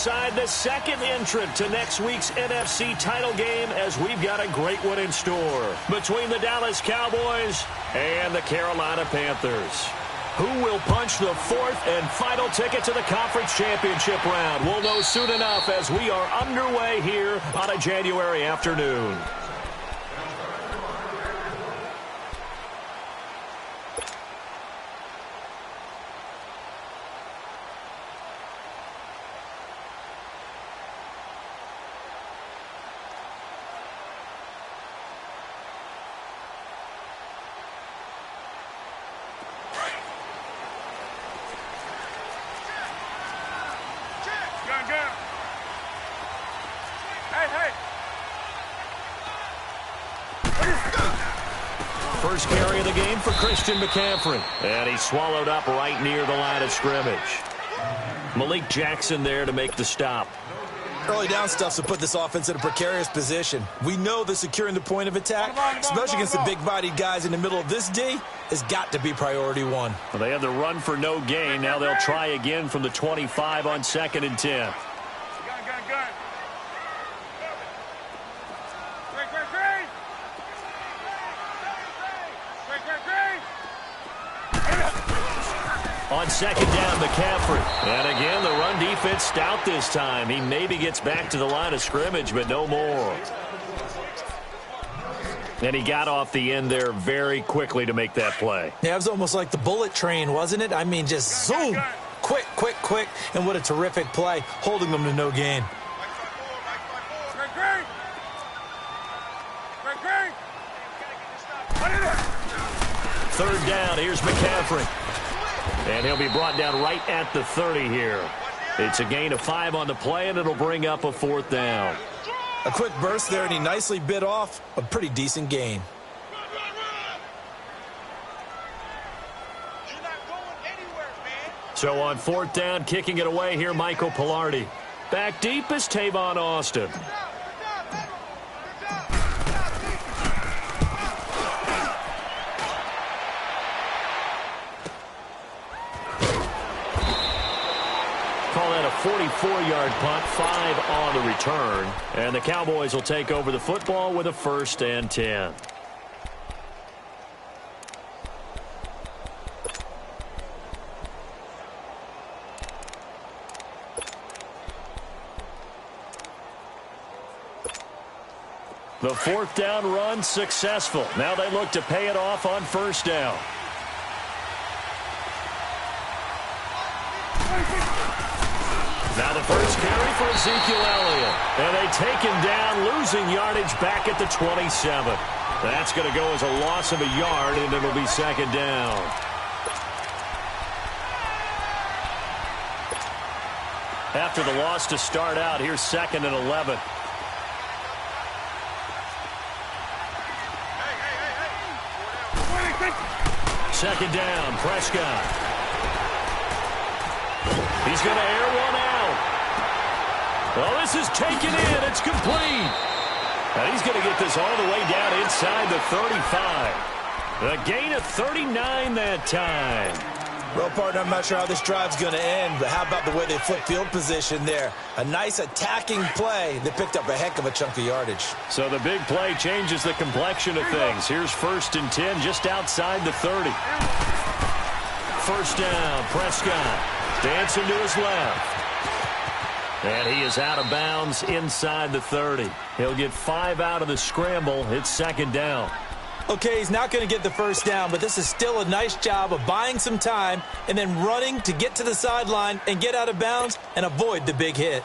alongside the second entrant to next week's NFC title game, as we've got a great one in store between the Dallas Cowboys and the Carolina Panthers. Who will punch the fourth and final ticket to the conference championship round? We'll know soon enough as we are underway here on a January afternoon. First carry of the game for Christian McCaffrey. And he's swallowed up right near the line of scrimmage. Malik Jackson there to make the stop. Early down stuff to put this offense in a precarious position. We know that securing the point of attack, especially against the big-bodied guys in the middle of this D, has got to be priority one. Well, they had the run for no gain. Now they'll try again from the 25 on 2nd and 10. On 2nd down, McCaffrey. And again, the run defense stout this time. He maybe gets back to the line of scrimmage, but no more. And he got off the end there very quickly to make that play. Yeah, it was almost like the bullet train, wasn't it? I mean, just zoom. Quick, quick, quick. And what a terrific play, holding them to no gain. Third down, here's McCaffrey. And he'll be brought down right at the 30 here. It's a gain of 5 on the play, and it'll bring up a 4th down. A quick burst there, and he nicely bit off a pretty decent gain. So on 4th down, kicking it away here, Michael Pilardi. Back deep is Tavon Austin. Call that a 44-yard punt, 5 on the return. And the Cowboys will take over the football with a 1st and 10. The 4th down run successful. Now they look to pay it off on 1st down. Now the first carry for Ezekiel Elliott. And they take him down, losing yardage back at the 27. That's going to go as a loss of a yard, and it'll be 2nd down. After the loss to start out, here's 2nd and 11. Second down, Prescott. He's going to air one out. Well, this is taken in. It's complete. And he's going to get this all the way down inside the 35. A gain of 39 that time. Well, partner, I'm not sure how this drive's going to end, but how about the way they flip field position there? A nice attacking play that picked up a heck of a chunk of yardage. So the big play changes the complexion of things. Here's 1st and 10 just outside the 30. 1st down, Prescott. Dancing to his left. And he is out of bounds inside the 30. He'll get 5 out of the scramble. It's 2nd down. Okay, he's not going to get the 1st down, but this is still a nice job of buying some time and then running to get to the sideline and get out of bounds and avoid the big hit.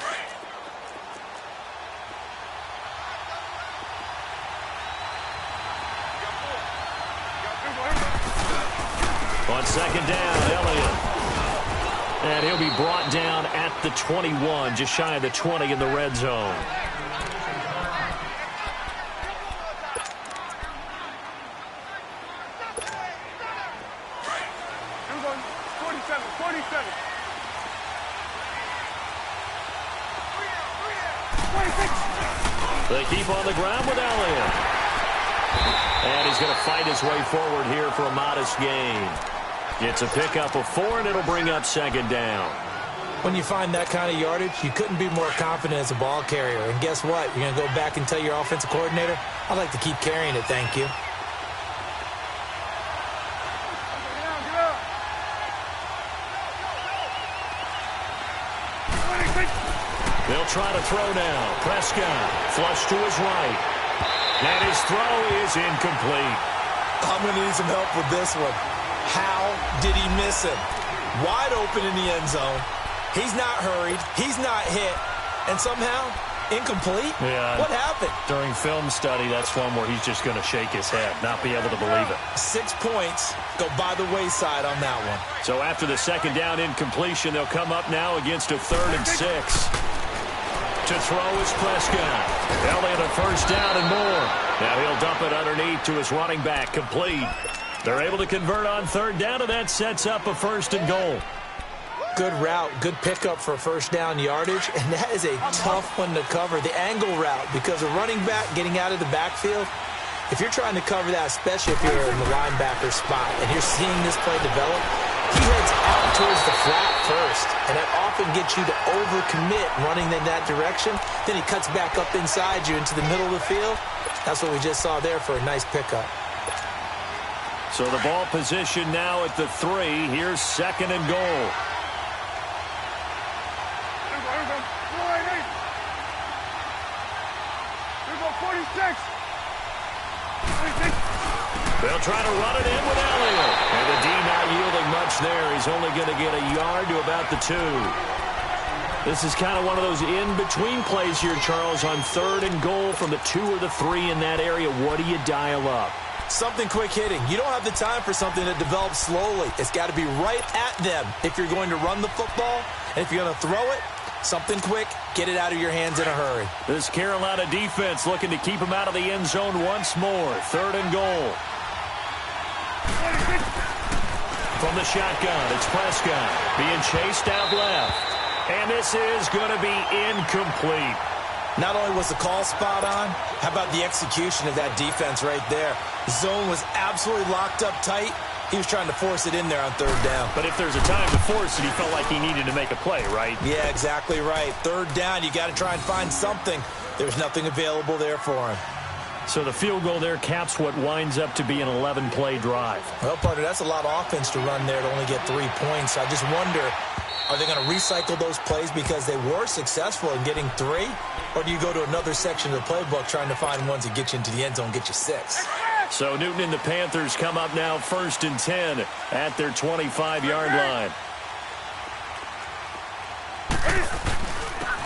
On 2nd down, Elliott. And he'll be brought down at the 21, just shy of the 20 in the red zone. They keep on the ground with Elliott. And he's going to fight his way forward here for a modest gain. It's a pickup of 4, and it'll bring up 2nd down. When you find that kind of yardage, you couldn't be more confident as a ball carrier. And guess what? You're going to go back and tell your offensive coordinator, I'd like to keep carrying it, thank you. They'll try to throw now. Prescott, flush to his right. And his throw is incomplete. I'm going to need some help with this one. How did he miss him? Wide open in the end zone. He's not hurried. He's not hit. And somehow, incomplete? Yeah. What happened? During film study, that's one where he's just going to shake his head, not be able to believe it. 6 points go by the wayside on that one. So after the second down incompletion, they'll come up now against a 3rd and 6. To throw is Prescott. Elliott a first down and more. Now he'll dump it underneath to his running back, complete. They're able to convert on 3rd down, and that sets up a 1st and goal. Good route, good pickup for first down yardage, and that is a tough one to cover, the angle route, because a running back getting out of the backfield, if you're trying to cover that, especially if you're in the linebacker spot, and you're seeing this play develop, he heads out towards the flat first, and that often gets you to overcommit running in that direction. Then he cuts back up inside you into the middle of the field. That's what we just saw there for a nice pickup. So the ball position now at the 3. Here's 2nd and goal. They'll try to run it in with Elliott. And the D not yielding much there. He's only going to get a yard to about the 2. This is kind of one of those in-between plays here, Charles, on 3rd and goal from the 2 or the 3 in that area. What do you dial up? Something quick hitting. You don't have the time for something that develops slowly. It's got to be right at them if you're going to run the football. And if you're going to throw it, something quick, get it out of your hands in a hurry. This Carolina defense looking to keep him out of the end zone once more. 3rd and goal. From the shotgun, it's Prescott being chased out left. And this is going to be incomplete. Not only was the call spot on, how about the execution of that defense right there? The zone was absolutely locked up tight. He was trying to force it in there on 3rd down. But if there's a time to force it, he felt like he needed to make a play, right? Yeah, exactly right. 3rd down, you got to try and find something. There's nothing available there for him. So the field goal there caps what winds up to be an 11-play drive. Well, partner, that's a lot of offense to run there to only get 3 points. I just wonder, are they going to recycle those plays because they were successful in getting 3? Or do you go to another section of the playbook trying to find ones that get you into the end zone and get you 6? So Newton and the Panthers come up now 1st and 10 at their 25-yard line.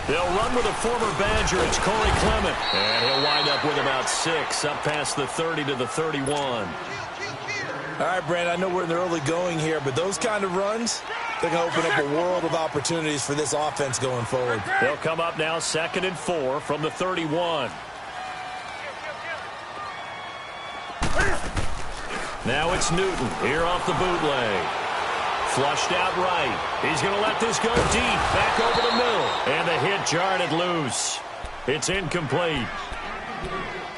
They'll run with a former Badger. It's Corey Clement. And he'll wind up with about 6 up past the 30 to the 31. All right, Brandon, I know we're in the early going here, but those kind of runs, they're going to open up a world of opportunities for this offense going forward. They'll come up now 2nd and 4 from the 31. Now it's Newton here off the bootleg. Flushed out right. He's going to let this go deep. Back over the middle. And the hit jarred it loose. It's incomplete.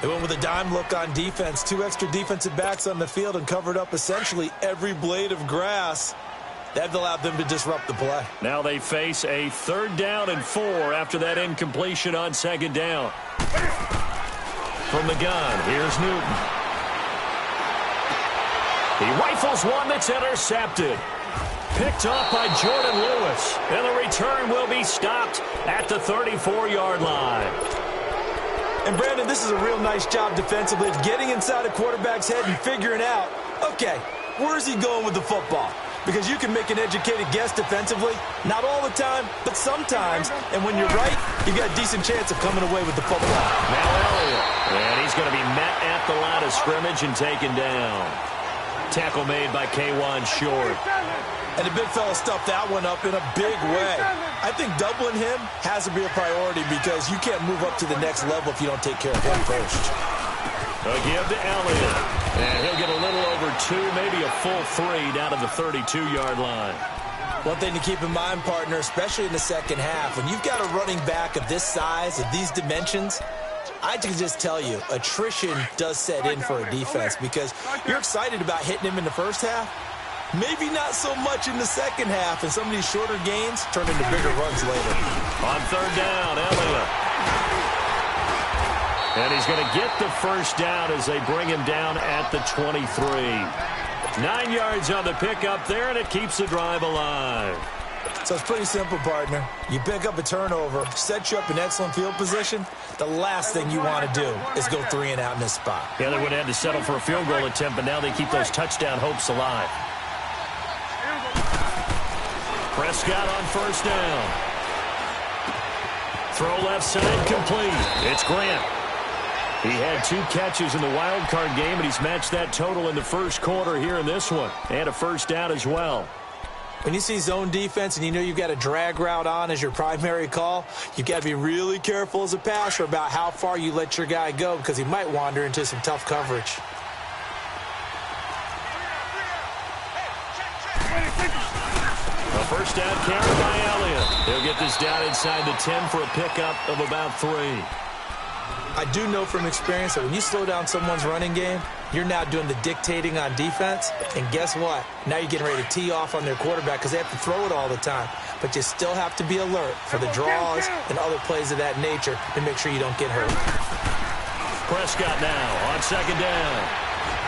They went with a dime look on defense. 2 extra defensive backs on the field and covered up essentially every blade of grass. That allowed them to disrupt the play. Now they face a 3rd down and 4 after that incompletion on 2nd down. From the gun, here's Newton. He rifles one that's intercepted. Picked up by Jordan Lewis. And the return will be stopped at the 34-yard line. And, Brandon, this is a real nice job defensively of getting inside a quarterback's head and figuring out, okay, where is he going with the football? Because you can make an educated guess defensively. Not all the time, but sometimes. And when you're right, you've got a decent chance of coming away with the football. Now Elliott. And he's going to be met at the line of scrimmage and taken down. Tackle made by K'Wan Short. And the big fella stuffed that one up in a big way. I think doubling him has to be a priority because you can't move up to the next level if you don't take care of him first. A give to Elliott. And he'll get a little over 2, maybe a full 3 down to the 32-yard line. One thing to keep in mind, partner, especially in the second half, when you've got a running back of this size, of these dimensions, I can just tell you, attrition does set in for a defense because you're excited about hitting him in the first half. Maybe not so much in the second half, and some of these shorter gains turn into bigger runs later. On third down, Elliott. And he's going to get the first down as they bring him down at the 23. 9 yards on the pickup there, and it keeps the drive alive. So it's pretty simple, partner. You pick up a turnover, set you up in excellent field position. The last thing you want to do is go 3 and out in this spot. Yeah, they would have had to settle for a field goal attempt, but now they keep those touchdown hopes alive. Prescott on first down. Throw left side complete. It's Grant. He had 2 catches in the wild card game, and he's matched that total in the first quarter here in this one. And a first down as well. When you see zone defense and you know you've got a drag route on as your primary call, you've got to be really careful as a passer about how far you let your guy go because he might wander into some tough coverage. A first down carry by Elliott. He'll get this down inside the 10 for a pickup of about 3. I do know from experience that when you slow down someone's running game, you're now doing the dictating on defense. And guess what? Now you're getting ready to tee off on their quarterback because they have to throw it all the time. But you still have to be alert for the draws and other plays of that nature to make sure you don't get hurt. Prescott now on second down.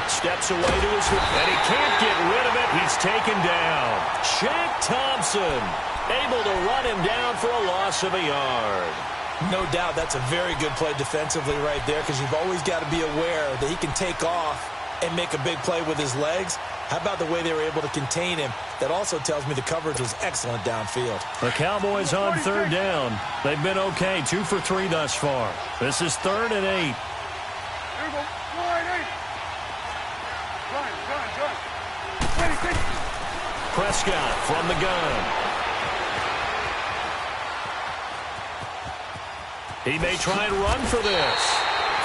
Steps away to his left, and he can't get rid of it. He's taken down. Shaq Thompson able to run him down for a loss of a yard. No doubt that's a very good play defensively right there because you've always got to be aware that he can take off and make a big play with his legs. How about the way they were able to contain him? That also tells me the coverage was excellent downfield. The Cowboys on third down. They've been okay, 2 for 3 thus far. This is 3rd and 8. Prescott from the gun. He may try and run for this.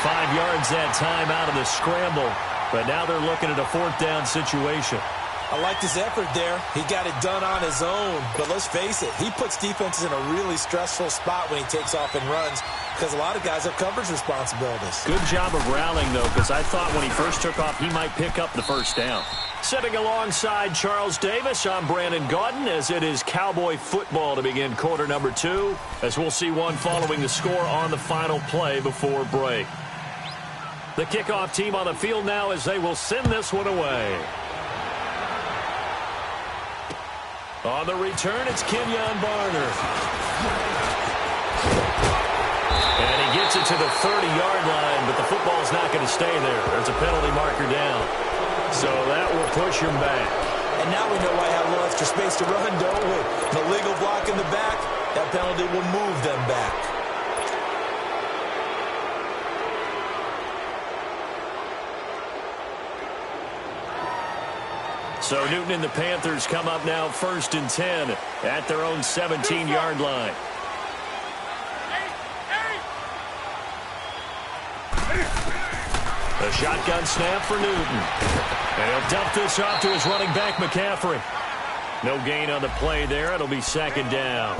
5 yards that time out of the scramble. But now they're looking at a 4th down situation. I like his effort there. He got it done on his own. But let's face it, he puts defenses in a really stressful spot when he takes off and runs because a lot of guys have coverage responsibilities. Good job of rallying, though, because I thought when he first took off, he might pick up the first down. Sitting alongside Charles Davis, I'm Brandon Gaudin, as it is Cowboy football to begin quarter number 2, as we'll see one following the score on the final play before break. The kickoff team on the field now as they will send this one away. On the return, it's Kenyon Barner. And he gets it to the 30-yard line, but the football's not going to stay there. There's a penalty marker down. So that will push him back. And now we know why I have a little extra space to run, don't we? An illegal block in the back, that penalty will move them back. So Newton and the Panthers come up now 1st and 10 at their own 17-yard line. A shotgun snap for Newton. And he'll dump this off to his running back, McCaffrey. No gain on the play there. It'll be 2nd down.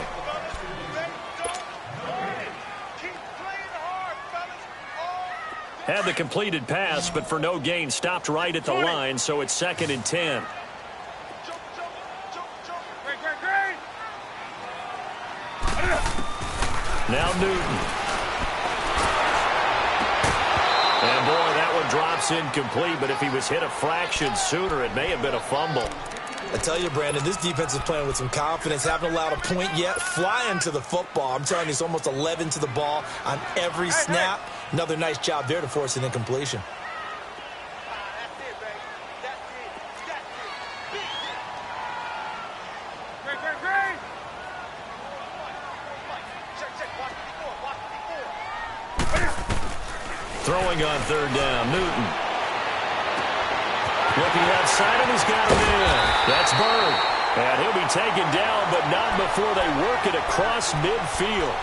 Had the completed pass, but for no gain, stopped right at the line, so it's 2nd and 10. Now Newton. And boy, that one drops incomplete, but if he was hit a fraction sooner, it may have been a fumble. I tell you, Brandon, this defense is playing with some confidence. Haven't allowed a point yet. Flying to the football. I'm telling you, it's almost 11 to the ball on every snap. Another nice job there to force an incompletion. Throwing on third down, Newton. Looking outside, and he's got him in. That's Bird. And he'll be taken down, but not before they work it across midfield.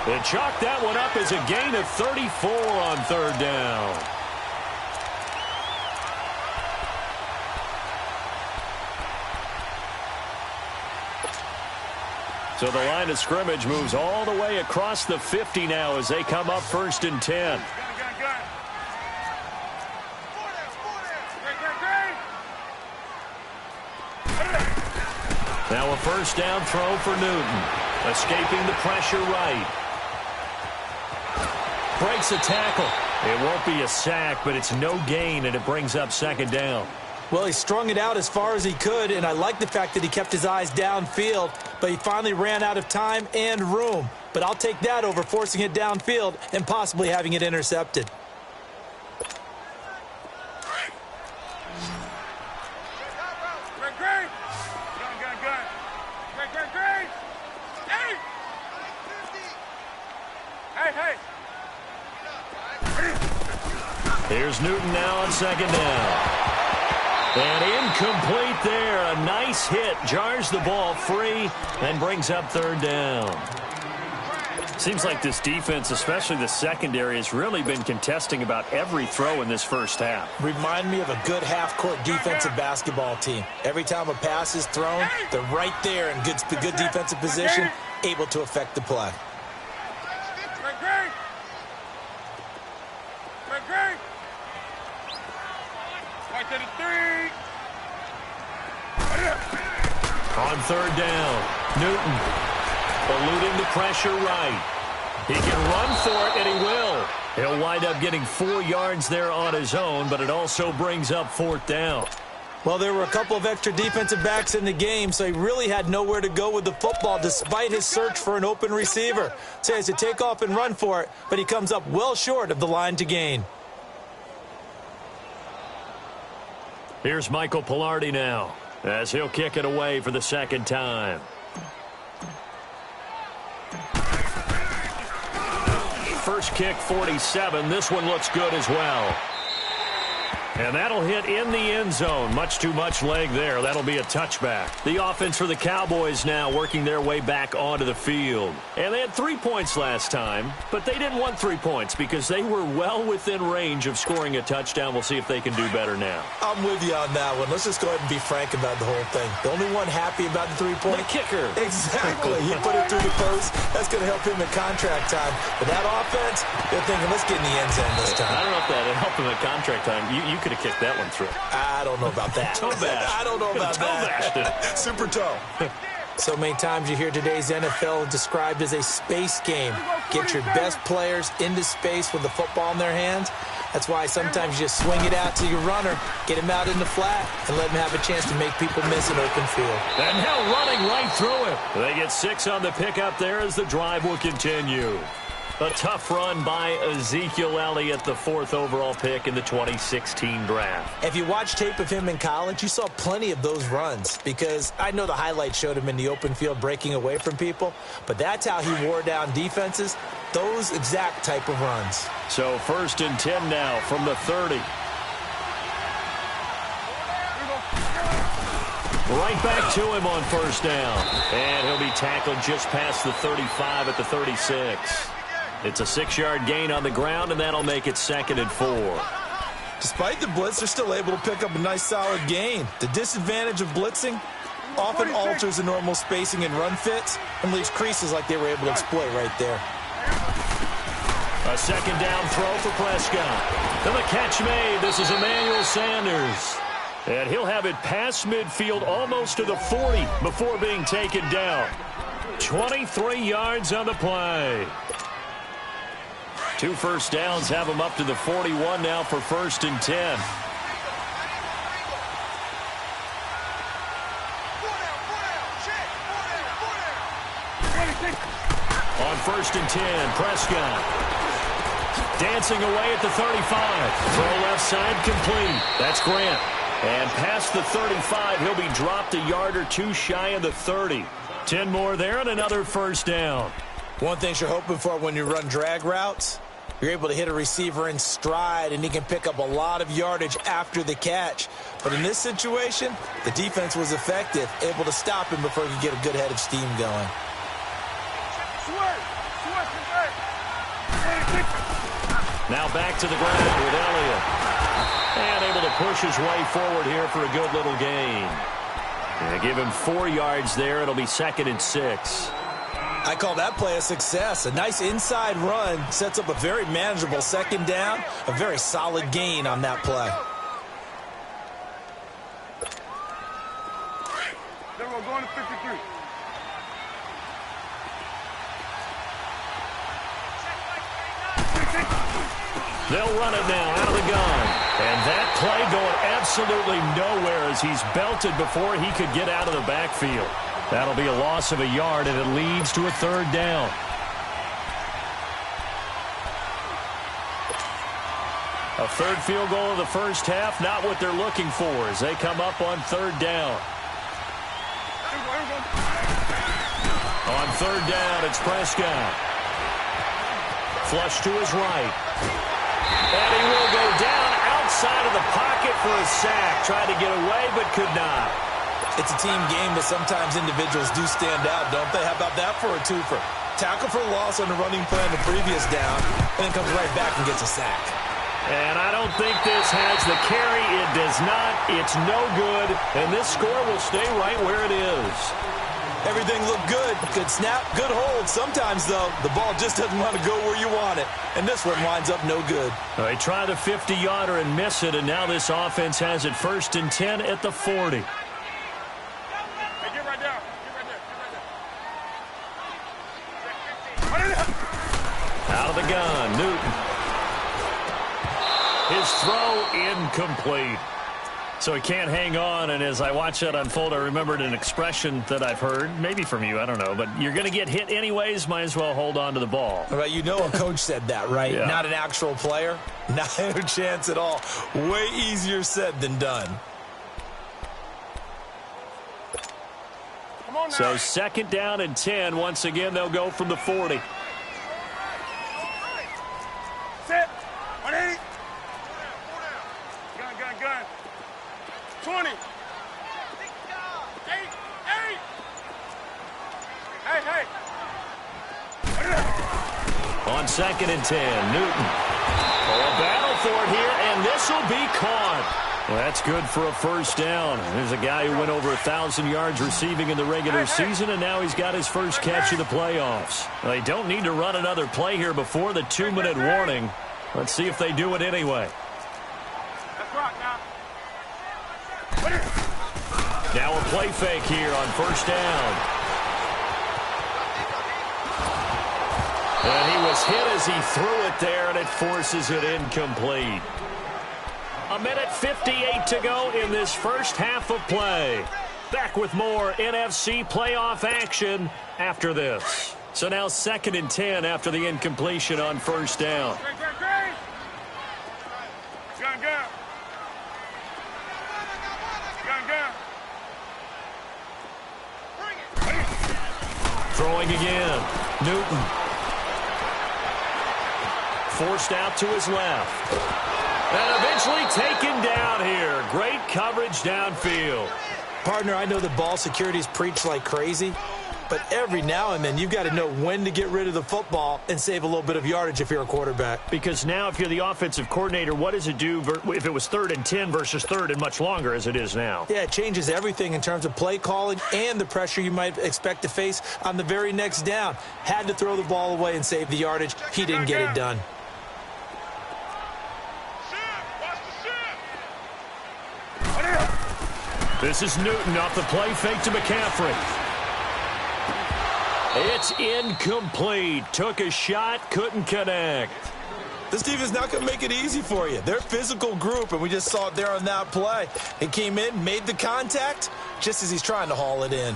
They chalk that one up as a gain of 34 on third down. So the line of scrimmage moves all the way across the 50 now as they come up 1st and 10. Now a first down throw for Newton. Escaping the pressure right. Breaks a tackle. It won't be a sack, but it's no gain, and it brings up second down. Well, he strung it out as far as he could, and I like the fact that he kept his eyes downfield, but he finally ran out of time and room. But I'll take that over forcing it downfield and possibly having it intercepted. Here's Newton now on second down. And incomplete there. A nice hit. Jars the ball free and brings up third down. Seems like this defense, especially the secondary, has really been contesting about every throw in this first half. Remind me of a good half-court defensive basketball team. Every time a pass is thrown, they're right there in good defensive position, able to affect the play. On third down, Newton eluding the pressure right. He can run for it, and he will. He'll wind up getting 4 yards there on his own, but it also brings up fourth down. Well, there were a couple of extra defensive backs in the game, so he really had nowhere to go with the football despite his search for an open receiver. So he has to take off and run for it, but he comes up well short of the line to gain. Here's Michael Pilardi now, as he'll kick it away for the second time. First kick, 47. This one looks good as well. And that'll hit in the end zone. Much too much leg there. That'll be a touchback. The offense for the Cowboys now working their way back onto the field. And they had 3 points last time, but they didn't want 3 points because they were well within range of scoring a touchdown. We'll see if they can do better now. I'm with you on that one. Let's just go ahead and be frank about the whole thing. The only one happy about the 3-point? The kicker. Exactly. He put it through the post. That's going to help him in contract time. But that offense, they're thinking, let's get in the end zone this time. I don't know if that helped him in contract time. You could have kicked that one through. I don't know about that. Toe bash. I don't know about that. Super toe. So many times you hear today's NFL described as a space game. Get your best players into space with the football in their hands. That's why sometimes you just swing it out to your runner, get him out in the flat, and let him have a chance to make people miss an open field. And now running right through it. They get 6 on the pickup there as the drive will continue. A tough run by Ezekiel Elliott, the 4th overall pick in the 2016 draft. If you watch tape of him in college, you saw plenty of those runs because I know the highlights showed him in the open field breaking away from people, but that's how he wore down defenses, those exact type of runs. So 1st and 10 now from the 30. Right back to him on first down. And he'll be tackled just past the 35 at the 36. It's a 6-yard gain on the ground, and that'll make it 2nd and 4. Despite the blitz, they're still able to pick up a nice solid gain. The disadvantage of blitzing often alters the normal spacing and run fits and leaves creases like they were able to exploit right there. A 2nd down throw for Prescott. And the catch made. This is Emmanuel Sanders. And he'll have it past midfield almost to the 40 before being taken down. 23 yards on the play. 2 first downs have him up to the 41 now for 1st and 10. On 1st and 10, Prescott dancing away at the 35. Throw left side complete. That's Grant. And past the 35, he'll be dropped a yard or 2 shy of the 30. 10 more there and another first down. One thing you're hoping for when you run drag routes, you're able to hit a receiver in stride, and he can pick up a lot of yardage after the catch. But in this situation, the defense was effective, able to stop him before he could get a good head of steam going. Now back to the ground with Elliott. And able to push his way forward here for a good little gain. And give him 4 yards there. It'll be 2nd and 6. I call that play a success. A nice inside run sets up a very manageable 2nd down. A very solid gain on that play. Then we're going to 53. They'll run it now out of the gun. And that play going absolutely nowhere as he's belted before he could get out of the backfield. That'll be a loss of a yard, and it leads to a third down. A third field goal of the first half, not what they're looking for as they come up on third down. On third down, it's Prescott. Flush to his right. And he will go down outside of the pocket for a sack. Tried to get away, but could not. It's a team game, but sometimes individuals do stand out, don't they? How about that for a twofer? Tackle for loss on the running play on the previous down, and then comes right back and gets a sack. And I don't think this has the carry. It does not. It's no good. And this score will stay right where it is. Everything looked good. Good snap, good hold. Sometimes, though, the ball just doesn't want to go where you want it. And this one winds up no good. They try the 50-yarder and miss it, and now this offense has it 1st and 10 at the 40. Hey, get right there. Out of the gun, Newton. His throw incomplete. So he can't hang on, and as I watch that unfold, I remembered an expression that I've heard, maybe from you, I don't know, but you're going to get hit anyways, might as well hold on to the ball. Right, you know a coach said that, right? Yeah. Not an actual player. Not a chance at all. Way easier said than done. Come on now. So 2nd down and 10. Once again, they'll go from the 40. Set. 1-8. Gun. 20. 8. Hey. On 2nd and 10, Newton. Oh, a battle for it here, and this will be caught. Well, that's good for a first down. There's a guy who went over 1,000 yards receiving in the regular season, and now he's got his first catch of the playoffs. They don't need to run another play here before the 2-minute warning. Let's see if they do it anyway. Let's rock now. Now a play fake here on 1st down. And he was hit as he threw it there, and it forces it incomplete. 1:58 to go in this first half of play. Back with more NFC playoff action after this. So now 2nd and 10 after the incompletion on 1st down. Gun. Throwing again. Newton. Forced out to his left. And eventually taken down here. Great coverage downfield. Partner, I know the ball security is preached like crazy, but every now and then you've got to know when to get rid of the football and save a little bit of yardage if you're a quarterback. Because now if you're the offensive coordinator, what does it do if it was 3rd and 10 versus 3rd and much longer as it is now? Yeah, it changes everything in terms of play calling and the pressure you might expect to face on the very next down. Had to throw the ball away and save the yardage. He didn't get it done. This is Newton off the play fake to McCaffrey. It's incomplete. Took a shot, couldn't connect. This team is not going to make it easy for you. They're a physical group, and we just saw it there on that play. He came in, made the contact, just as he's trying to haul it in.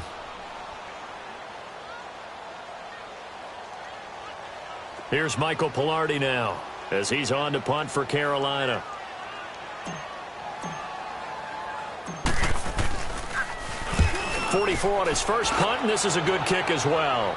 Here's Michael Pilardi now as he's on to punt for Carolina. .44 on his first punt, and this is a good kick as well.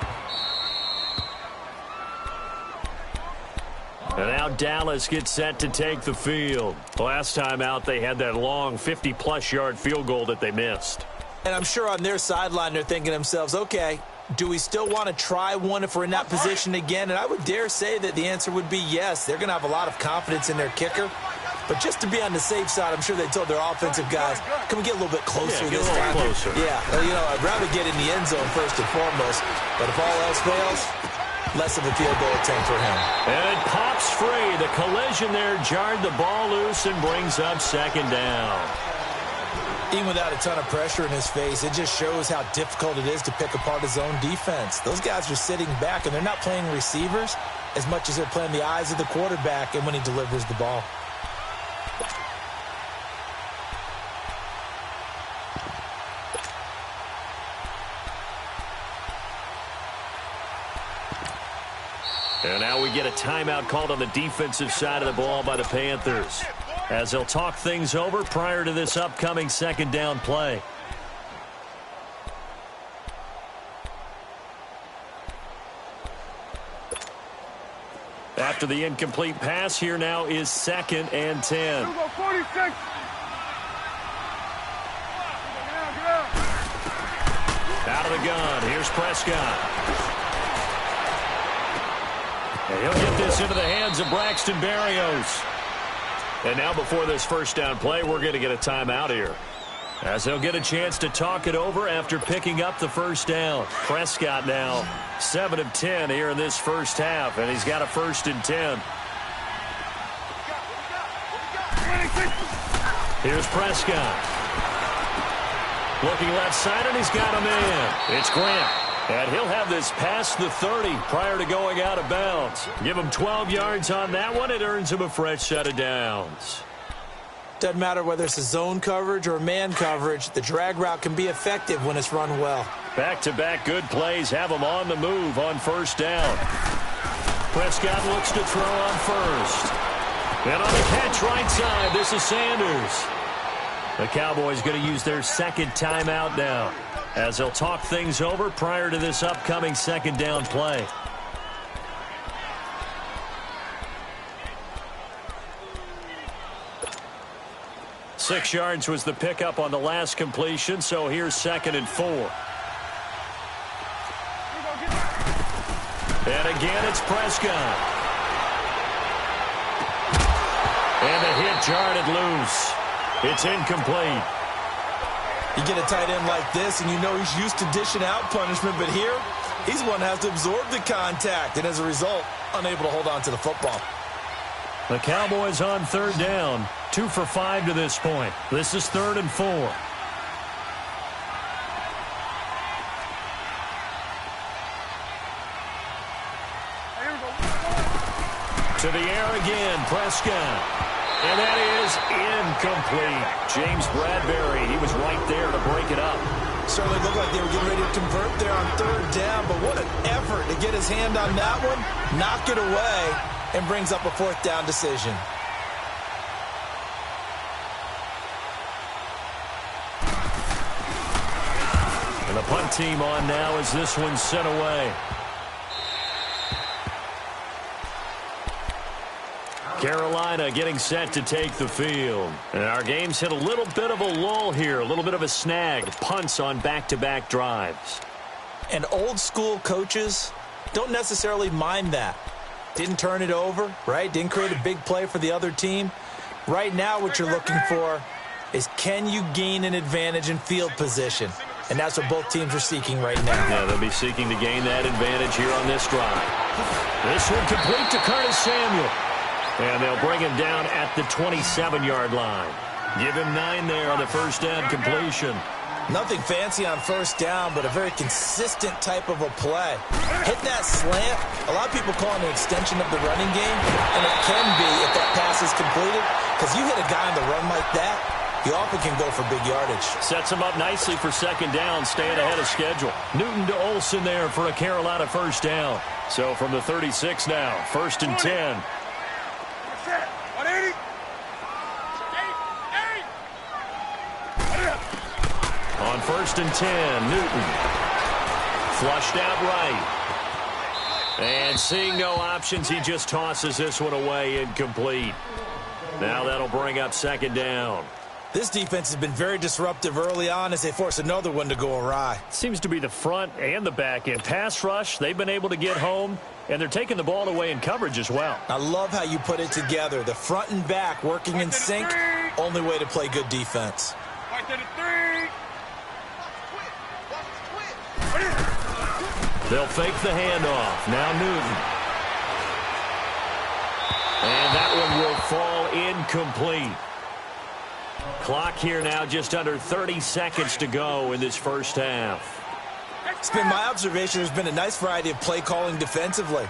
And now Dallas gets set to take the field. Last time out, they had that long 50-plus yard field goal that they missed. And I'm sure on their sideline they're thinking to themselves, okay, do we still want to try one if we're in that position again? And I would dare say that the answer would be yes. They're going to have a lot of confidence in their kicker. But just to be on the safe side, I'm sure they told their offensive guys, can we get a little bit closer this time? Closer. Yeah, well, you know, I'd rather get in the end zone first and foremost. But if all else fails, less of a field goal attempt for him. And it pops free. The collision there jarred the ball loose and brings up 2nd down. Even without a ton of pressure in his face, it just shows how difficult it is to pick apart his own defense. Those guys are sitting back, and they're not playing receivers. as much as they're playing the eyes of the quarterback and when he delivers the ball. And now we get a timeout called on the defensive side of the ball by the Panthers, as they'll talk things over prior to this upcoming second down play. After the incomplete pass, here now is 2nd and 10. Out of the gun, here's Prescott. And he'll get this into the hands of Braxton Berrios. And now before this first down play, we're going to get a timeout here, as they'll get a chance to talk it over after picking up the first down. Prescott now 7 of 10 here in this first half, and he's got a 1st and 10. Here's Prescott. Looking left side, and he's got a man. It's Grant. And he'll have this past the 30 prior to going out of bounds. Give him 12 yards on that one. It earns him a fresh set of downs. Doesn't matter whether it's a zone coverage or man coverage, the drag route can be effective when it's run well. Back-to-back good plays have him on the move on first down. Prescott looks to throw on first. And on the catch right side, this is Sanders. The Cowboys going to use their second timeout now, as they'll talk things over prior to this upcoming second down play. Six yards was the pickup on the last completion, so here's 2nd and 4. And again, it's Prescott. And the hit jarred it loose. It's incomplete. You get a tight end like this, and you know he's used to dishing out punishment, but here, he's one that has to absorb the contact, and as a result, unable to hold on to the football. The Cowboys on 3rd down, 2 for 5 to this point. This is 3rd and 4. To the air again, Prescott. And that is incomplete. James Bradbury, he was right there to break it up. Certainly looked like they were getting ready to convert there on 3rd down, but what an effort to get his hand on that one, knock it away, and brings up a 4th down decision. And the punt team on now as this one's sent away. Carolina getting set to take the field. And our game's hit a little bit of a lull here, a little bit of a snag. Punts on back-to-back drives. And old-school coaches don't necessarily mind that. Didn't turn it over, right? Didn't create a big play for the other team. Right now what you're looking for is, can you gain an advantage in field position? And that's what both teams are seeking right now. Yeah, they'll be seeking to gain that advantage here on this drive. This one complete to Curtis Samuel. And they'll bring him down at the 27-yard line. Give him 9 there on the first down completion. Nothing fancy on first down, but a very consistent type of a play. Hit that slant. A lot of people call it an extension of the running game, and it can be if that pass is completed, because you hit a guy on the run like that, he often can go for big yardage. Sets him up nicely for second down, staying ahead of schedule. Newton to Olsen there for a Carolina first down. So from the 36 now, 1st and 10. On 1st and 10, Newton. Flushed out right. And seeing no options, he just tosses this one away, incomplete. Now that'll bring up second down. This defense has been very disruptive early on as they force another one to go awry. Seems to be the front and the back end. Pass rush, they've been able to get home, and they're taking the ball away in coverage as well. I love how you put it together. The front and back working in sync, only way to play good defense. They'll fake the handoff. Now Newton. And that one will fall incomplete. Clock here now just under 30 seconds to go in this first half. It's been my observation there's been a nice variety of play calling defensively.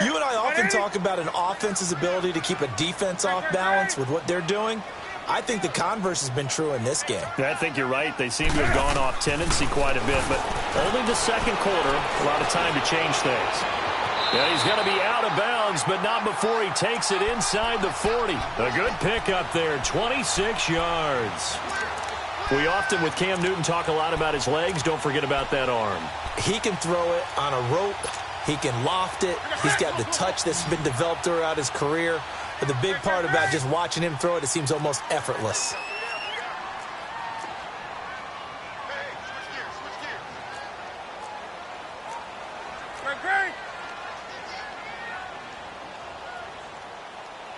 You and I often talk about an offense's ability to keep a defense off balance with what they're doing. I think the converse has been true in this game. I think you're right. They seem to have gone off tendency quite a bit, but only the second quarter, a lot of time to change things. Yeah, he's going to be out of bounds, but not before he takes it inside the 40. A good pickup there, 26 yards. We often, with Cam Newton, talk a lot about his legs. Don't forget about that arm. He can throw it on a rope. He can loft it. He's got the touch that's been developed throughout his career. But the big part about just watching him throw it, it seems almost effortless.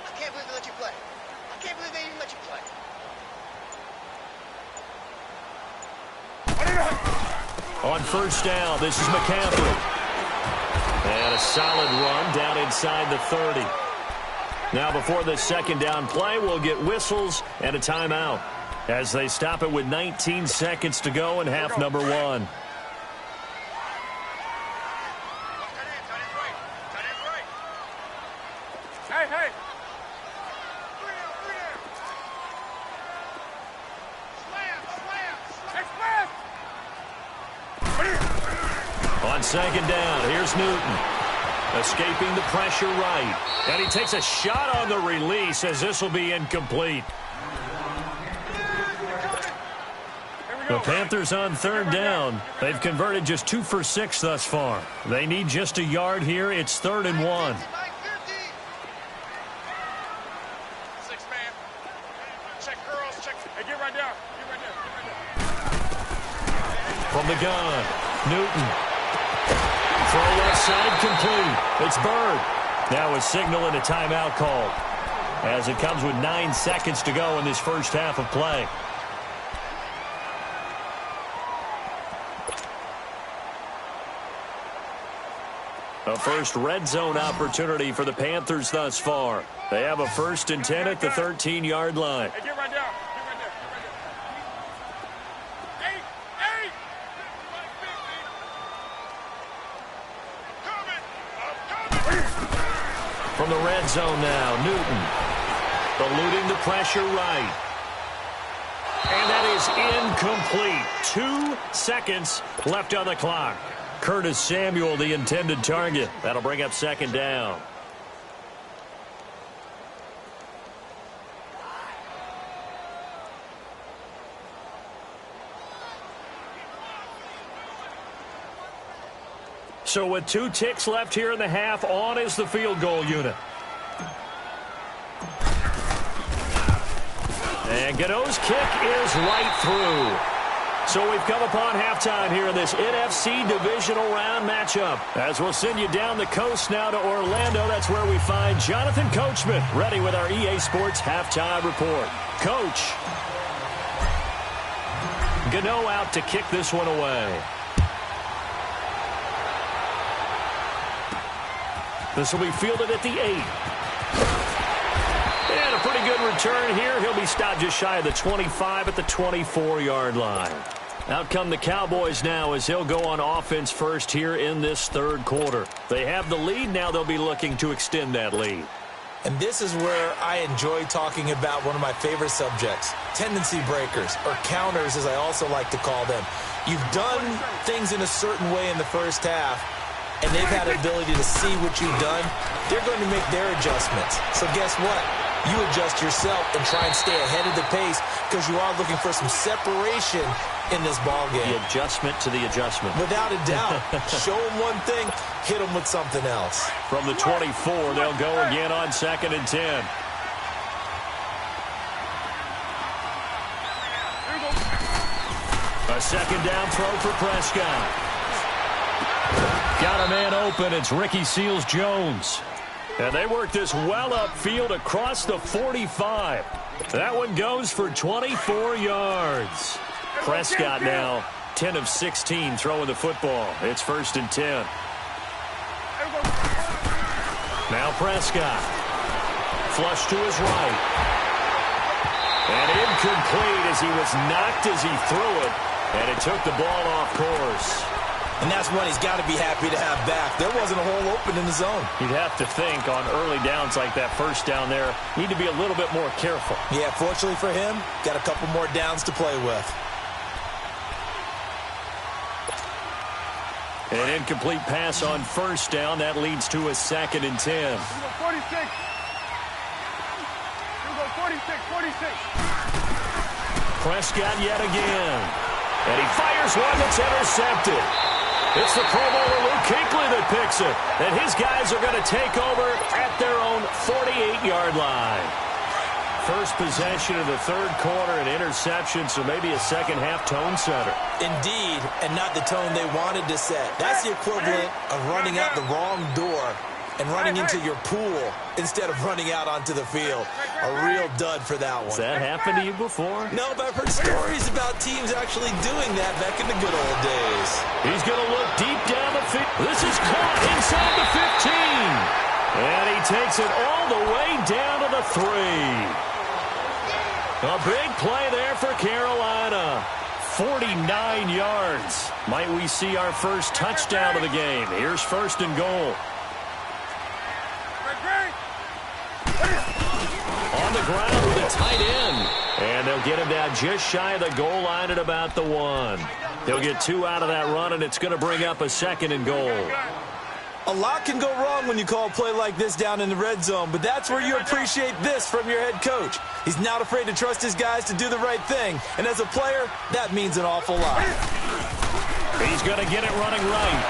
I can't believe they let you play. I can't believe they even let you play. On first down, this is McCaffrey. And a solid run down inside the 30. Now before the second down play, we'll get whistles and a timeout as they stop it with 19 seconds to go in half number 1. Hey, hey. On second down, here's Newton. Escaping the pressure right. And he takes a shot on the release as this will be incomplete. The Panthers on third down. They've converted just 2 for 6 thus far. They need just a yard here. It's 3rd and 1. 6 man. Check girls, check. Hey, get right down. Get right down. Get right down. From the gun, Newton. Throw left side complete. It's Bird. Now a signal and a timeout call as it comes with 9 seconds to go in this first half of play. A first red zone opportunity for the Panthers thus far. They have a 1st and 10 at the 13-yard line. Hey, get right down. Get right down. Get right down. 8. From the red zone now, Newton. Eluding the pressure right. And that is incomplete. 2 seconds left on the clock. Curtis Samuel, the intended target. That'll bring up second down. So with 2 ticks left here in the half, on is the field goal unit. And Gano's kick is right through. So we've come upon halftime here in this NFC divisional round matchup. As we'll send you down the coast now to Orlando, that's where we find Jonathan Coachman ready with our EA Sports halftime report. Coach. Gano out to kick this one away. This will be fielded at the 8. And a pretty good return here. He'll be stopped just shy of the 25 at the 24-yard line. Out come the Cowboys now as they'll go on offense first here in this third quarter. They have the lead. Now they'll be looking to extend that lead. And this is where I enjoy talking about one of my favorite subjects, tendency breakers, or counters as I also like to call them. You've done things in a certain way in the first half, and they've had the ability to see what you've done. They're going to make their adjustments. So guess what? You adjust yourself and try and stay ahead of the pace because you are looking for some separation in this ball game. The adjustment to the adjustment. Without a doubt. Show them one thing, hit them with something else. From the 24, they'll go again on 2nd and 10. A second down throw for Prescott. Got a man open. It's Ricky Seals-Jones. And they work this well upfield across the 45. That one goes for 24 yards. Prescott now 10 of 16 throwing the football. It's 1st and 10. Now Prescott. Flush to his right. And incomplete as he was knocked as he threw it. And it took the ball off course. And that's one he's got to be happy to have back. There wasn't a hole open in the zone. You'd have to think on early downs like that first down there, need to be a little bit more careful. Yeah, fortunately for him, got a couple more downs to play with. An incomplete pass on first down. That leads to a 2nd and 10. Here we go, 46. Here we go, 46. Prescott yet again. And he fires one that's intercepted. It's the Pro Bowler Luke Kuechly that picks it. And his guys are going to take over at their own 48-yard line. First possession of the third quarter, an interception, so maybe a second-half tone setter. Indeed, and not the tone they wanted to set. That's the equivalent of running out the wrong door and running into your pool instead of running out onto the field. A real dud for that one. Has that happened to you before? No, but I've heard stories about teams actually doing that back in the good old days. He's going to look deep down the field. This is caught inside the 15. And he takes it all the way down to the 3. A big play there for Carolina. 49 yards. Might we see our first touchdown of the game? Here's 1st and goal. On the ground with a tight end. And they'll get him down just shy of the goal line at about the 1. They'll get 2 out of that run, and it's going to bring up a 2nd and goal. A lot can go wrong when you call a play like this down in the red zone, but that's where you appreciate this from your head coach. He's not afraid to trust his guys to do the right thing, and as a player, that means an awful lot. He's going to get it running right.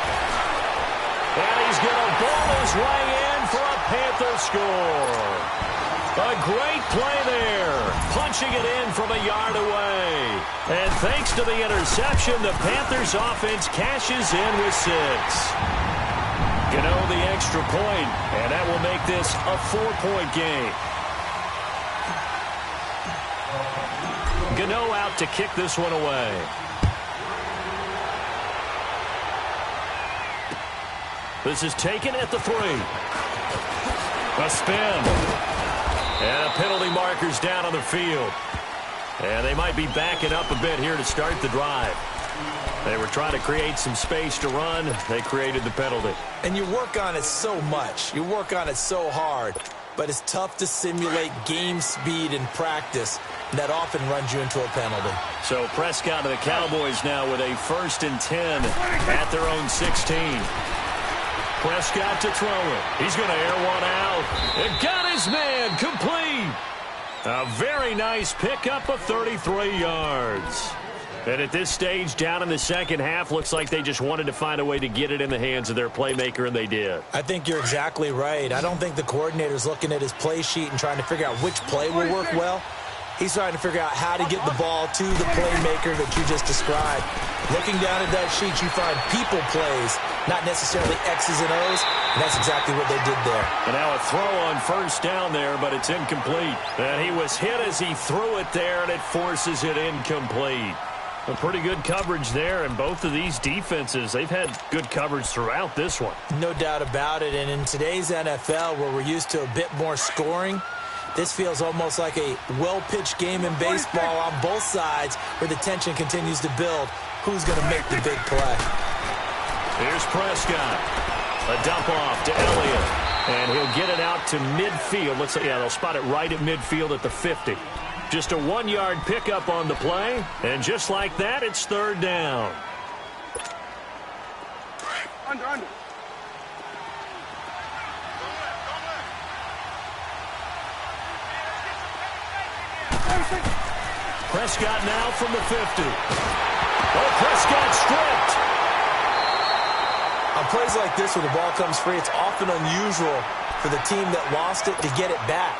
And he's going to ball his way in for a Panther score. A great play there, punching it in from a yard away. And thanks to the interception, the Panthers offense cashes in with 6. Gano the extra point, and that will make this a 4-point game. Gano out to kick this one away. This is taken at the 3. A spin. And a penalty marker's down on the field. And they might be backing up a bit here to start the drive. They were trying to create some space to run. They created the penalty. And you work on it so much. You work on it so hard. But it's tough to simulate game speed in practice. And that often runs you into a penalty. So Prescott and the Cowboys now with a 1st and 10 at their own 16. Prescott to throw it. He's going to air one out. And got his man complete. A very nice pickup of 33 yards. And at this stage, down in the second half, looks like they just wanted to find a way to get it in the hands of their playmaker, and they did. I think you're exactly right. I don't think the coordinator's looking at his play sheet and trying to figure out which play will work well. He's trying to figure out how to get the ball to the playmaker that you just described. Looking down at that sheet, you find people plays, not necessarily X's and O's, and that's exactly what they did there. And now a throw on first down there, but it's incomplete. And he was hit as he threw it there, and it forces it incomplete. A pretty good coverage there, and both of these defenses, they've had good coverage throughout this one. No doubt about it, and in today's NFL, where we're used to a bit more scoring, this feels almost like a well-pitched game in baseball on both sides where the tension continues to build. Who's going to make the big play? Here's Prescott. A dump off to Elliott. And he'll get it out to midfield. Looks like, yeah, they'll spot it right at midfield at the 50. Just a 1-yard pickup on the play. And just like that, it's 3rd down. Under. Prescott now from the 50. Oh, Prescott stripped. On plays like this where the ball comes free, it's often unusual for the team that lost it to get it back.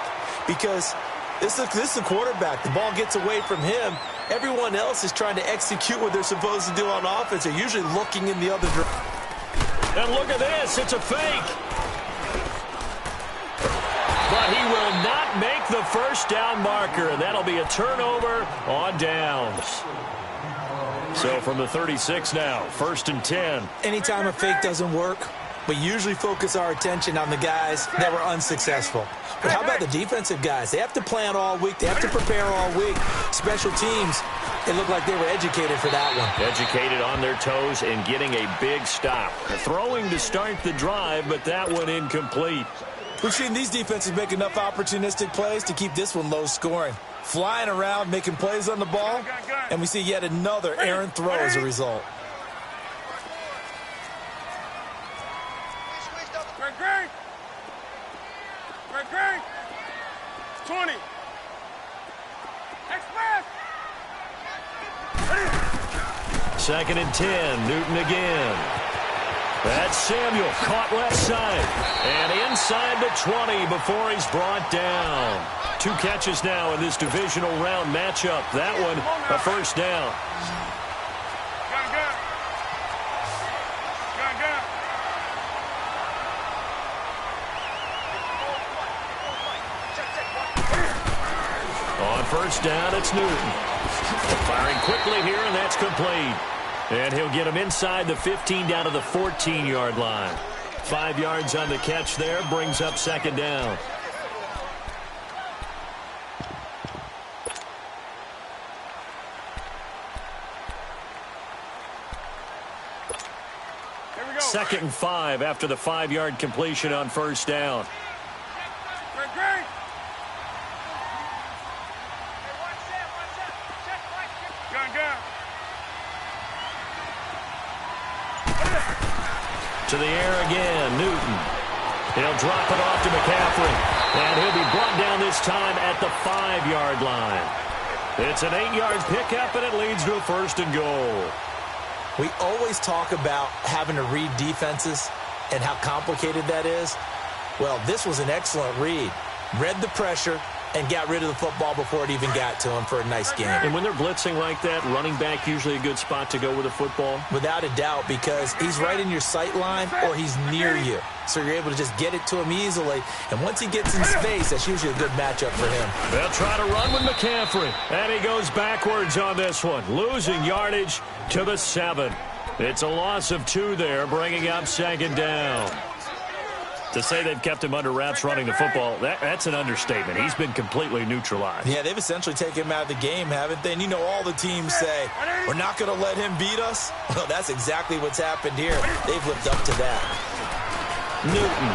Because this is the quarterback. The ball gets away from him. Everyone else is trying to execute what they're supposed to do on offense. They're usually looking in the other direction. And look at this. It's a fake. But he will not make the first down marker, and that'll be a turnover on downs. So from the 36 now, 1st and 10. Anytime a fake doesn't work, We usually focus our attention on the guys that were unsuccessful. But how about the defensive guys? They have to plan all week. They have to prepare all week. Special teams, it looked like they were educated for that one. Educated on their toes and getting a big stop. Throwing to start the drive, but that one incomplete. We've seen these defenses make enough opportunistic plays to keep this one low scoring. Flying around, making plays on the ball, and we see yet another errant throw as a result. Great. 20. Express. 2nd and 10. Newton again. That's Samuel, caught left side. And inside the 20 before he's brought down. 2 catches now in this divisional round matchup. That one, a first down. On first down, it's Newton. Firing quickly here, and that's complete. And he'll get him inside the 15 down to the 14-yard line. 5 yards on the catch there, brings up 2nd down. Here we go. 2nd and 5 after the 5-yard completion on first down. Great. To the air again, Newton. He'll drop it off to McCaffrey. And he'll be brought down this time at the 5-yard line. It's an 8-yard pickup, and it leads to a 1st and goal. We always talk about having to read defenses and how complicated that is. Well, this was an excellent read. Read the pressure and got rid of the football before it even got to him for a nice game. And when they're blitzing like that, running back usually a good spot to go with the football? Without a doubt, because he's right in your sight line or he's near you. So you're able to just get it to him easily. And once he gets in space, that's usually a good matchup for him. They'll try to run with McCaffrey. And he goes backwards on this one, losing yardage to the 7. It's a loss of 2 there, bringing up 2nd down. To say they've kept him under wraps running the football, that's an understatement. He's been completely neutralized. Yeah, they've essentially taken him out of the game, haven't they? And you know all the teams say, we're not going to let him beat us. Well, that's exactly what's happened here. They've lived up to that. Newton.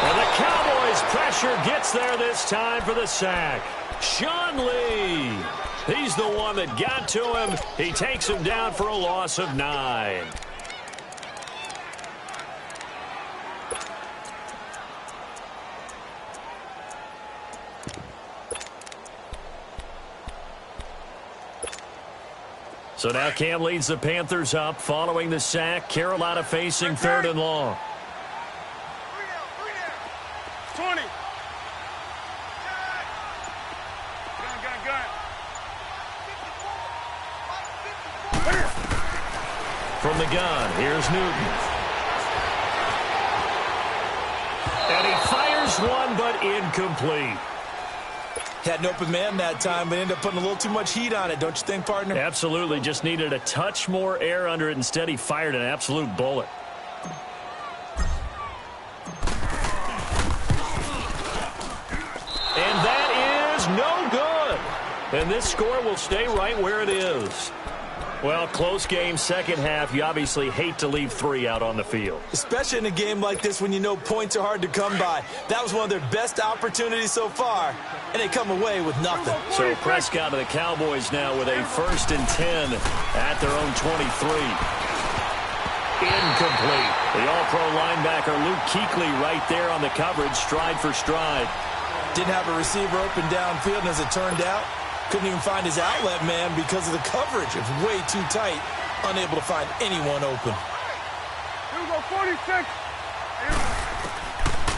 And the Cowboys' pressure gets there this time for the sack. Sean Lee. He's the one that got to him. He takes him down for a loss of 9. So now Cam leads the Panthers up following the sack. Carolina facing 3rd and long. 20. Gun. From the gun, here's Newton. And he fires one, but incomplete. Had an open man that time, but ended up putting a little too much heat on it, don't you think, partner? Absolutely. Just needed a touch more air under it. Instead, he fired an absolute bullet. And that is no good. And this score will stay right where it is. Well, close game, second half. You obviously hate to leave 3 out on the field. Especially in a game like this when you know points are hard to come by. That was one of their best opportunities so far, and they come away with nothing. So Prescott and the Cowboys now with a 1st and 10 at their own 23. Incomplete. The all-pro linebacker Luke Kuechly right there on the coverage, stride for stride. Didn't have a receiver open downfield, and as it turned out, couldn't even find his outlet man because of the coverage. It was way too tight, unable to find anyone open. Here we go, 46.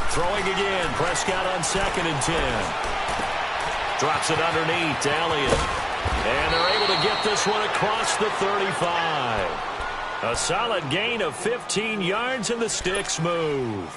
Throwing again, Prescott on 2nd and 10. Drops it underneath to Elliott. And they're able to get this one across the 35. A solid gain of 15 yards, and the sticks move.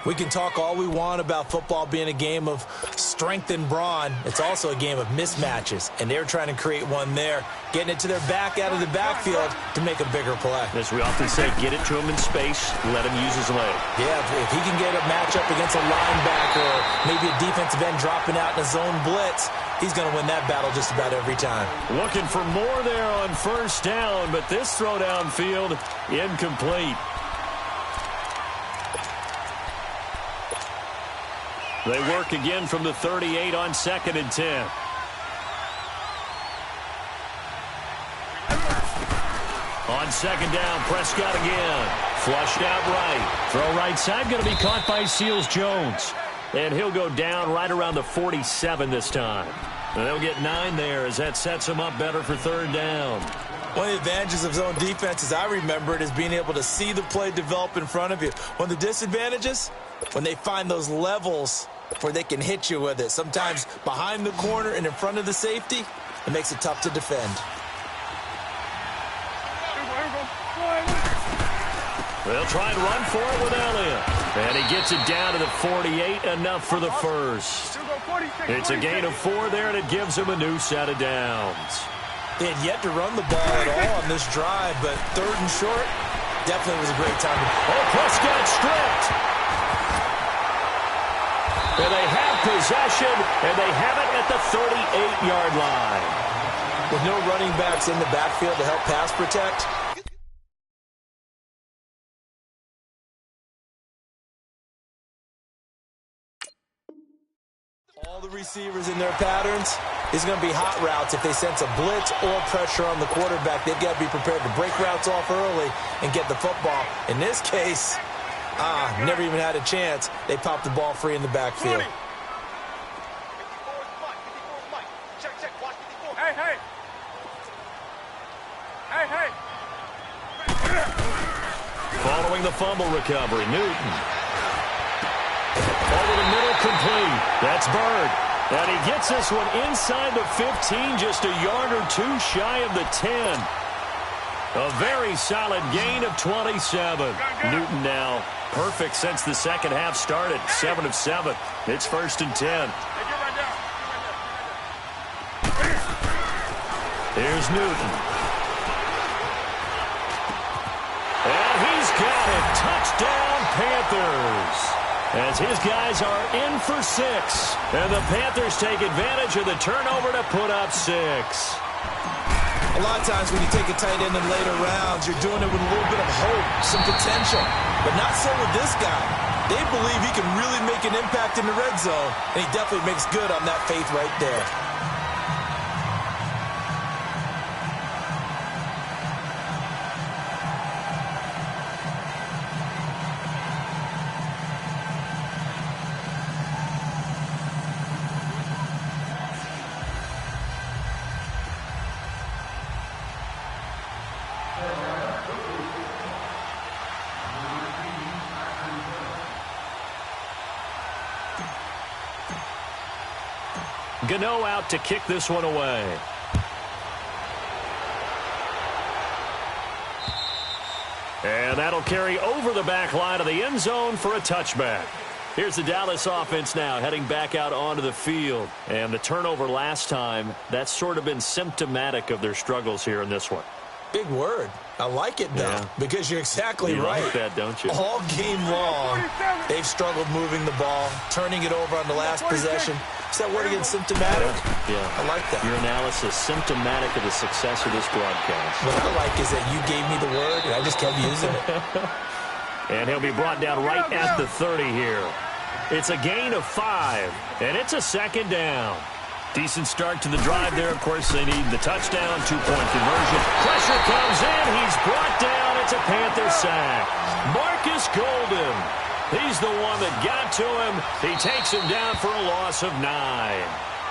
We can talk all we want about football being a game of strength and brawn. It's also a game of mismatches, and they're trying to create one there, getting it to their back out of the backfield to make a bigger play. As we often say, get it to him in space, let him use his leg. Yeah, if he can get a matchup against a linebacker or maybe a defensive end dropping out in a zone blitz, he's going to win that battle just about every time. Looking for more there on first down, but this throw downfield incomplete. They work again from the 38 on 2nd and 10. On 2nd down, Prescott again. Flushed out right. Throw right side, going to be caught by Seals-Jones. And he'll go down right around the 47 this time. And they'll get 9 there as that sets him up better for 3rd down. One of the advantages of zone defense, as I remember it, is being able to see the play develop in front of you. One of the disadvantages, when they find those levels where they can hit you with it. Sometimes behind the corner and in front of the safety, it makes it tough to defend. They'll try and run for it with Elliott. And he gets it down to the 48, enough for the first. It's a gain of 4 there, and it gives him a new set of downs. They had yet to run the ball at all on this drive, but 3rd and short definitely was a great time. Oh, Prescott stripped. And they have possession, and they have it at the 38-yard line. With no running backs in the backfield to help pass protect, all the receivers in their patterns is going to be hot routes. If they sense a blitz or pressure on the quarterback, they've got to be prepared to break routes off early and get the football. In this case, never even had a chance. They popped the ball free in the backfield. Following the fumble recovery, Newton. Over the middle, complete. That's Bird. And he gets this one inside the 15, just a yard or 2 shy of the 10. A very solid gain of 27. Newton now perfect since the second half started. 7 of 7. It's 1st and 10. Here's Newton. And he's got it. Touchdown, Panthers. As his guys are in for 6. And the Panthers take advantage of the turnover to put up 6. A lot of times when you take a tight end in later rounds, you're doing it with a little bit of hope, some potential. But not so with this guy. They believe he can really make an impact in the red zone, and he definitely makes good on that faith right there. Gano out to kick this one away. And that'll carry over the back line of the end zone for a touchback. Here's the Dallas offense now heading back out onto the field. And the turnover last time, that's sort of been symptomatic of their struggles here in this one. Big word. I like it, though, because you're exactly right. You like that, don't you? All game long, they've struggled moving the ball, turning it over on the last possession. Is that word again, symptomatic? Yeah. I like that. Your analysis, symptomatic of the success of this broadcast. What I like is that you gave me the word, and I just kept using it. And he'll be brought down right at the 30 here. It's a gain of 5, and it's a 2nd down. Decent start to the drive there. Of course, they need the touchdown, 2-point conversion. Pressure comes in. He's brought down. It's a Panther sack. Marcus Golden. He's the one that got to him. He takes him down for a loss of 9.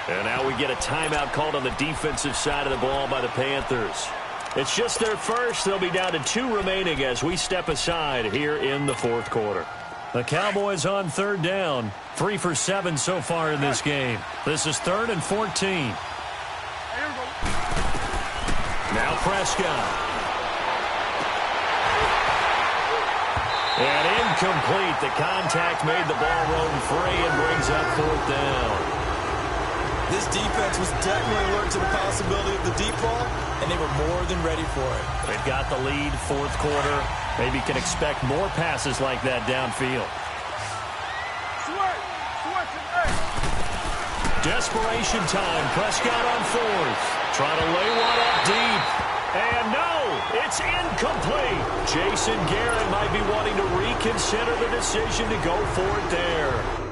And now we get a timeout called on the defensive side of the ball by the Panthers. It's just their first. They'll be down to 2 remaining as we step aside here in the 4th quarter. The Cowboys on 3rd down. 3 for 7 so far in this game. This is 3rd and 14. Now Prescott. And incomplete. The contact made the ball roam free and brings up 4th down. This defense was definitely alert to the possibility of the deep ball, and they were more than ready for it. They've got the lead, 4th quarter. Maybe can expect more passes like that downfield. Desperation time. Prescott on 4th. Trying to lay one up deep. And no, it's incomplete. Jason Garrett might be wanting to reconsider the decision to go for it there.